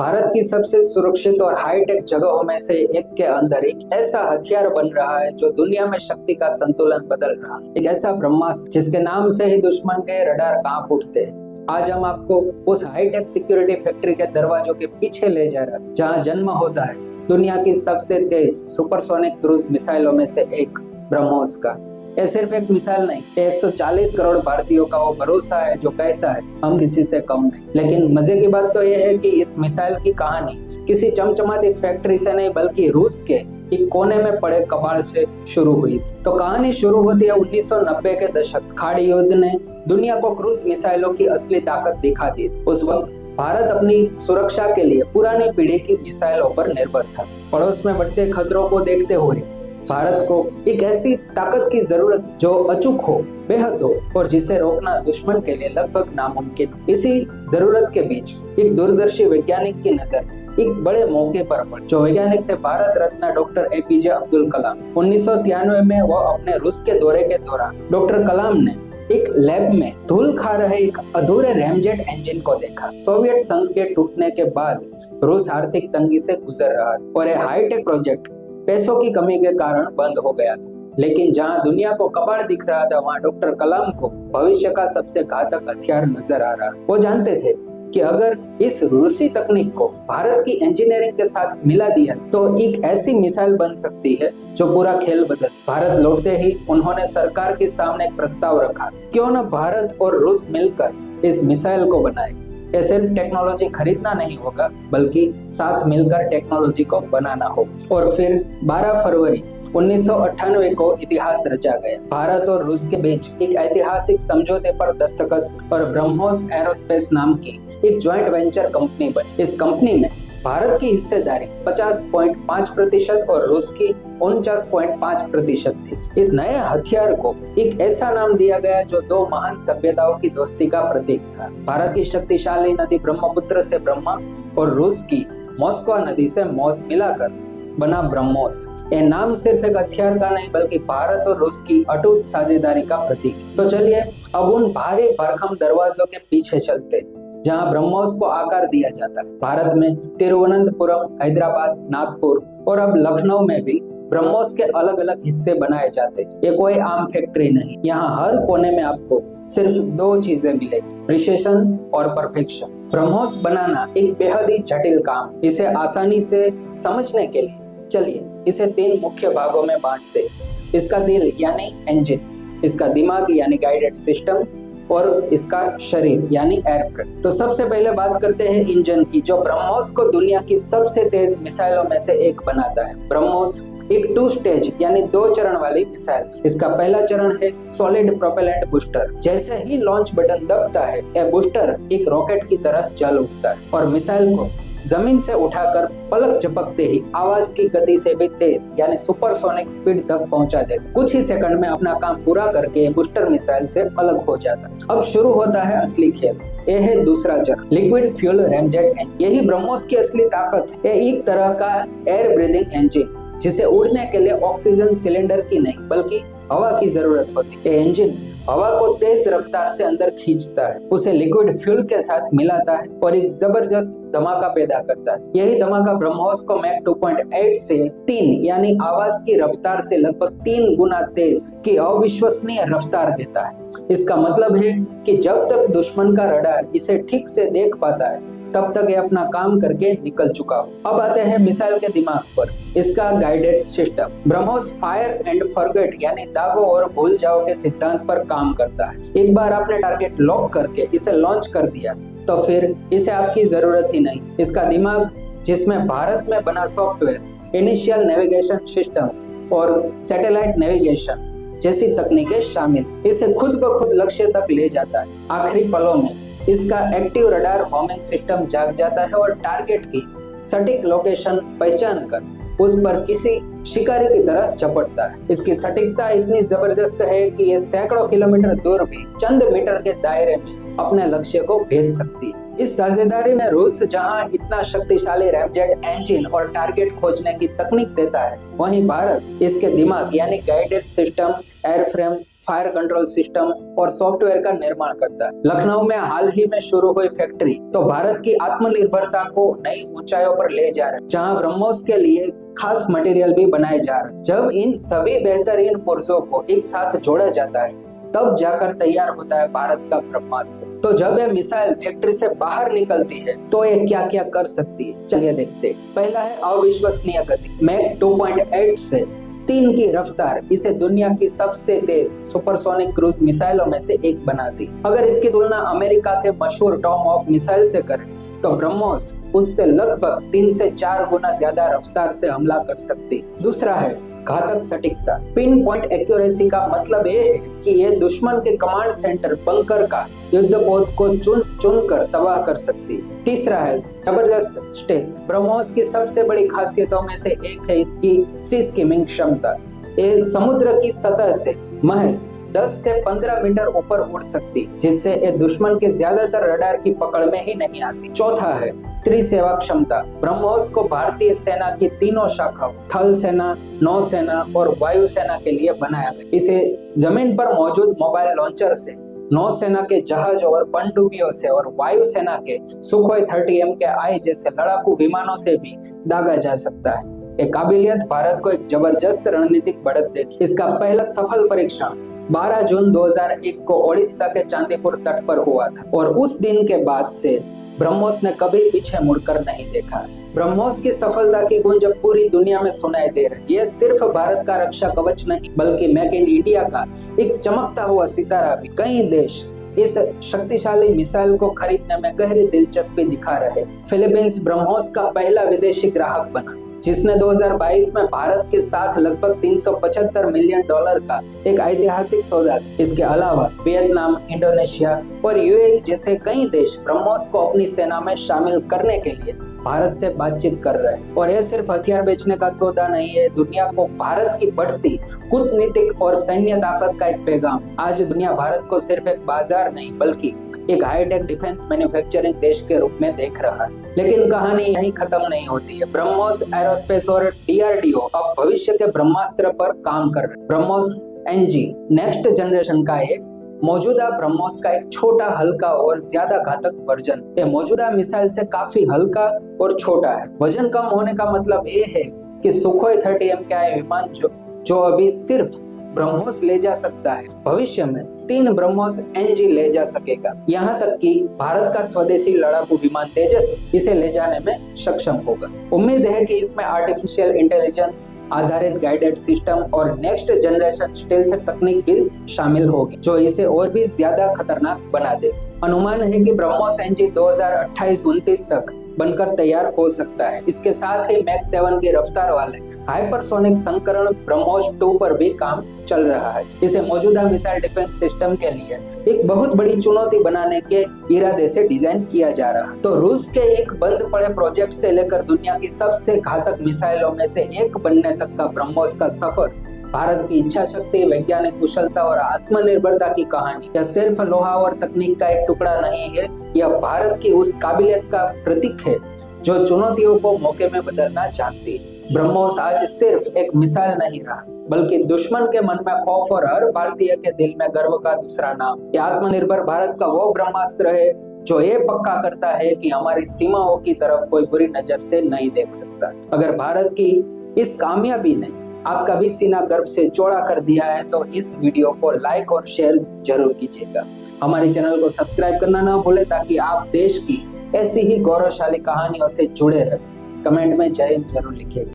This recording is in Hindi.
भारत की सबसे सुरक्षित और हाईटेक जगहों में से एक के अंदर एक ऐसा हथियार बन रहा है जो दुनिया में शक्ति का संतुलन बदल रहा है। एक ऐसा ब्रह्मास्त्र जिसके नाम से ही दुश्मन के रडार कांप उठते हैं। आज हम आपको उस हाईटेक सिक्योरिटी फैक्ट्री के दरवाजों के पीछे ले जा रहे हैं जहां जन्म होता है दुनिया की सबसे तेज सुपरसोनिक क्रूज मिसाइलों में से एक ब्रह्मोस का। ये सिर्फ एक मिसाइल नहीं, 140 करोड़ भारतीयों का वो भरोसा है जो कहता है हम किसी से कम नहीं। लेकिन मजे की बात तो यह है कि इस मिसाइल की कहानी किसी चमचमाती फैक्ट्री से नहीं बल्कि रूस के एक कोने में पड़े कबाड़ से शुरू हुई। तो कहानी शुरू होती है 1990 के दशक। खाड़ी युद्ध ने दुनिया को क्रूज मिसाइलों की असली ताकत दिखा दी थी। उस वक्त भारत अपनी सुरक्षा के लिए पुरानी पीढ़ी की मिसाइलों पर निर्भर था। पड़ोस में बढ़ते खतरों को देखते हुए भारत को एक ऐसी ताकत की जरूरत जो अचूक हो, बेहद हो और जिसे रोकना दुश्मन के लिए लगभग नामुमकिन। इसी जरूरत के बीच एक दूरदर्शी वैज्ञानिक की नजर एक बड़े मौके पर पड़ी। जो वैज्ञानिक थे भारत रत्न डॉक्टर एपीजे अब्दुल कलाम। 1993 में वह अपने रूस के दौरे के दौरान डॉक्टर कलाम ने एक लैब में धूल खा रहे एक अधूरे रैमजेट इंजन को देखा। सोवियत संघ के टूटने के बाद रूस आर्थिक तंगी से गुजर रहा और यह हाईटेक प्रोजेक्ट पैसों की कमी के कारण बंद हो गया था। लेकिन जहां दुनिया को कबाड़ दिख रहा था वहां डॉक्टर कलाम को भविष्य का सबसे घातक हथियार नजर आ रहा। वो जानते थे कि अगर इस रूसी तकनीक को भारत की इंजीनियरिंग के साथ मिला दिया तो एक ऐसी मिसाइल बन सकती है जो पूरा खेल बदल। भारत लौटते ही उन्होंने सरकार के सामने एक प्रस्ताव रखा, क्यों न भारत और रूस मिलकर इस मिसाइल को बनाए। ये सिर्फ टेक्नोलॉजी खरीदना नहीं होगा बल्कि साथ मिलकर टेक्नोलॉजी को बनाना हो। और फिर 12 फरवरी 1998 को इतिहास रचा गया। भारत और रूस के बीच एक ऐतिहासिक समझौते पर दस्तखत और ब्रह्मोस एरोस्पेस नाम की एक ज्वाइंट वेंचर कंपनी बनी। इस कंपनी में भारत की हिस्सेदारी 50.5% और रूस की 49.5% थी। इस नए हथियार को एक ऐसा नाम दिया गया जो दो महान सभ्यताओं की दोस्ती का प्रतीक था। भारत की शक्तिशाली नदी ब्रह्मपुत्र से ब्रह्मा और रूस की मॉस्को नदी से मॉस मिलाकर बना ब्रह्मोस। ये नाम सिर्फ एक हथियार का नहीं बल्कि भारत और रूस की अटूट साझेदारी का प्रतीक। तो चलिए अब उन भारी भरकम दरवाजों के पीछे चलते जहां ब्रह्मोस को आकार दिया जाता है। भारत में तिरुवनंतपुरम, हैदराबाद, नागपुर और अब लखनऊ में भी ब्रह्मोस के अलग अलग हिस्से बनाए जाते हैं। ये कोई आम फैक्ट्री नहीं, यहाँ हर कोने में आपको सिर्फ दो चीजें मिलेगी, प्रिसिशन और परफेक्शन। ब्रह्मोस बनाना एक बेहद ही जटिल काम। इसे आसानी से समझने के लिए चलिए इसे 3 मुख्य भागों में बांटते हैं। इसका दिल यानी इंजन, इसका दिमाग यानी गाइडेड सिस्टम और इसका शरीर यानी एयरफ्रेम। तो सबसे पहले बात करते हैं इंजन की, जो ब्रह्मोस को दुनिया की सबसे तेज मिसाइलों में से एक बनाता है। ब्रह्मोस एक 2 स्टेज यानी 2 चरण वाली मिसाइल। इसका पहला चरण है सॉलिड प्रोपेलेंट बूस्टर। जैसे ही लॉन्च बटन दबता है यह बूस्टर एक रॉकेट की तरह जल उठता है और मिसाइल को जमीन से उठाकर पलक झपकते ही आवाज की गति से भी तेज यानी सुपरसोनिक स्पीड तक पहुंचा देगा। कुछ ही सेकंड में अपना काम पूरा करके बूस्टर मिसाइल से अलग हो जाता है। अब शुरू होता है असली खेल। यह है दूसरा चरण, लिक्विड फ्यूल रैमजेट इंजन। यही ब्रह्मोस की असली ताकत है। यह एक तरह का एयर ब्रीदिंग इंजन है जिसे उड़ने के लिए ऑक्सीजन सिलेंडर की नहीं बल्कि हवा की जरूरत होती है। यह इंजन हवा को तेज रफ्तार से अंदर खींचता है, उसे लिक्विड फ्यूल के साथ मिलाता है और एक जबरदस्त धमाका पैदा करता है। यही धमाका ब्रह्मोस को मैक 2.8 से 3 यानी आवाज की रफ्तार से लगभग 3 गुना तेज की अविश्वसनीय रफ्तार देता है। इसका मतलब है कि जब तक दुश्मन का रडार इसे ठीक से देख पाता है तब तक ये अपना काम करके निकल चुका हो। अब आते हैं मिसाइल के दिमाग पर, इसका guided system. BrahMos fire and forget यानी दागो और भूल जाओ के सिद्धांत पर काम करता है। एक बार आपने टारगेट लॉक करके इसे लॉन्च कर दिया तो फिर इसे आपकी जरूरत ही नहीं। इसका दिमाग, जिसमें भारत में बना सॉफ्टवेयर, इनिशियल नेविगेशन सिस्टम और सैटेलाइट नेविगेशन जैसी तकनीकें शामिल, इसे खुद ब खुद लक्ष्य तक ले जाता है। आखिरी पलों में इसका एक्टिव रडार होमिंग सिस्टम जाग जाता है और टारगेट की सटीक लोकेशन पहचान कर उस पर किसी शिकारी की तरह झपटता है। इसकी सटीकता इतनी जबरदस्त है कि ये सैकड़ों किलोमीटर दूर भी चंद मीटर के दायरे में अपने लक्ष्य को भेज सकती है। इस साझेदारी में रूस जहां इतना शक्तिशाली रैमजेट इंजन और टारगेट खोजने की तकनीक देता है, वहीं भारत इसके दिमाग यानी guided system, airframe fire control system और सॉफ्टवेयर का निर्माण करता है। लखनऊ में हाल ही में शुरू हुई फैक्ट्री तो भारत की आत्मनिर्भरता को नई ऊंचाइयों पर ले जा रही है, जहां ब्रह्मोस के लिए खास मटेरियल भी बनाए जा रहे हैं। जब इन सभी बेहतरीन पुर्जों को एक साथ जोड़ा जाता है तब जाकर तैयार होता है भारत का ब्रह्मास्त्र। तो जब यह मिसाइल फैक्ट्री से बाहर निकलती है तो ये क्या क्या कर सकती है, चलिए देखते हैं। पहला है अविश्वसनीय गति। मैक 2.8 से 3 की रफ्तार इसे दुनिया की सबसे तेज सुपरसोनिक क्रूज मिसाइलों में से एक बनाती। अगर इसकी तुलना अमेरिका के मशहूर टॉमहॉक मिसाइल से करें तो ब्रह्मोस उससे लगभग 3 से 4 गुना ज्यादा रफ्तार से हमला कर सकती। दूसरा है घातक सटीकता। पिन पॉइंट एक्यूरेसी का मतलब ये है कि ये दुश्मन के कमांड सेंटर बंकर का युद्ध पोत को चुन कर तबाह कर सकती है। तीसरा है जबरदस्त स्टेल्थ। ब्रह्मोस की सबसे बड़ी खासियतों में से एक है इसकी सी स्किमिंग क्षमता। ये समुद्र की सतह से महज 10 से 15 मीटर ऊपर उड़ सकती, जिससे ये दुश्मन के ज्यादातर रडार की पकड़ में ही नहीं आती। चौथा है त्रिसेवा क्षमता। ब्रह्मोस को भारतीय सेना की तीनों शाखाओं थल सेना, नौसेना और वायु सेना के लिए बनाया गया। इसे जमीन पर मौजूद मोबाइल लॉन्चर से, नौसेना के जहाज और पनडुब्बियों से और वायु सेना के सुखोई 30 MKI जैसे लड़ाकू विमानों से भी दागा जा सकता है। ये काबिलियत भारत को एक जबरदस्त रणनीतिक बढ़त देती। इसका पहला सफल परीक्षण 12 जून 2001 को ओडिशा के चांदीपुर तट पर हुआ था और उस दिन के बाद से ब्रह्मोस ने कभी पीछे मुड़कर नहीं देखा। ब्रह्मोस की सफलता की गूंज अब पूरी दुनिया में सुनाई दे रही है। ये सिर्फ भारत का रक्षा कवच नहीं बल्कि मेक इन इंडिया का एक चमकता हुआ सितारा भी। कई देश इस शक्तिशाली मिसाइल को खरीदने में गहरी दिलचस्पी दिखा रहे। फिलीपींस ब्रह्मोस का पहला विदेशी ग्राहक बना, जिसने 2022 में भारत के साथ लगभग $375 मिलियन का एक ऐतिहासिक सौदा। इसके अलावा वियतनाम, इंडोनेशिया और यूएई जैसे कई देश ब्रह्मोस को अपनी सेना में शामिल करने के लिए भारत से बातचीत कर रहे हैं। और यह सिर्फ हथियार बेचने का सौदा नहीं है, दुनिया को भारत की बढ़ती कूटनीतिक और सैन्य ताकत का एक पैगाम। आज दुनिया भारत को सिर्फ एक बाजार नहीं बल्कि एक हाईटेक डिफेंस मैन्युफैक्चरिंग देश के रूप में देख रहा है। लेकिन कहानी यहीं खत्म नहीं होती है। ब्रह्मोस एरोस्पेस और DRDO अब भविष्य के ब्रह्मास्त्र पर काम कर रहे हैं। ब्रह्मोस NG नेक्स्ट जनरेशन का एक मौजूदा ब्रह्मोस का एक छोटा, हल्का और ज्यादा घातक वर्जन। ये मौजूदा मिसाइल से काफी हल्का और छोटा है। वजन कम होने का मतलब ये है कि सुखोई 30 MKI विमान जो अभी सिर्फ ब्रह्मोस ले जा सकता है, भविष्य में 3 ब्रह्मोस NG ले जा सकेगा। यहाँ तक कि भारत का स्वदेशी लड़ाकू विमान तेजस इसे ले जाने में सक्षम होगा। उम्मीद है कि इसमें आर्टिफिशियल इंटेलिजेंस आधारित गाइडेड सिस्टम और नेक्स्ट जनरेशन स्टेल्थ तकनीक भी शामिल होगी, जो इसे और भी ज्यादा खतरनाक बना देगी। अनुमान है कि ब्रह्मोस NG 2028-29 तक बनकर तैयार हो सकता है। इसके साथ ही मैक 7 की रफ्तार वाले हाइपरसोनिक संस्करण ब्रह्मोस 2 पर भी काम चल रहा है। इसे मौजूदा मिसाइल डिफेंस सिस्टम के लिए एक बहुत बड़ी चुनौती बनाने के इरादे से डिजाइन किया जा रहा है। तो रूस के एक बंद पड़े प्रोजेक्ट से लेकर दुनिया की सबसे घातक मिसाइलों में से एक बनने तक का ब्रह्मोस का सफर भारत की इच्छा शक्ति, वैज्ञानिक कुशलता और आत्मनिर्भरता की कहानी। यह सिर्फ लोहा और तकनीक का एक टुकड़ा नहीं है, यह भारत की उस काबिलियत का प्रतीक है जो चुनौतियों को मौके में बदलना जानती है। ब्रह्मोस आज सिर्फ एक मिसाइल नहीं रहा बल्कि दुश्मन के मन में खौफ और हर भारतीय के दिल में गर्व का दूसरा नाम। यह आत्मनिर्भर भारत का वो ब्रह्मास्त्र है जो ये पक्का करता है कि हमारी सीमाओं की तरफ कोई बुरी नजर से नहीं देख सकता। अगर भारत की इस कामयाबी ने आपका भी सीना गर्व से चौड़ा कर दिया है तो इस वीडियो को लाइक और शेयर जरूर कीजिएगा। हमारे चैनल को सब्सक्राइब करना ना भूलें ताकि आप देश की ऐसी ही गौरवशाली कहानियों से जुड़े रहें। कमेंट में जय हिंद जरूर लिखिएगा।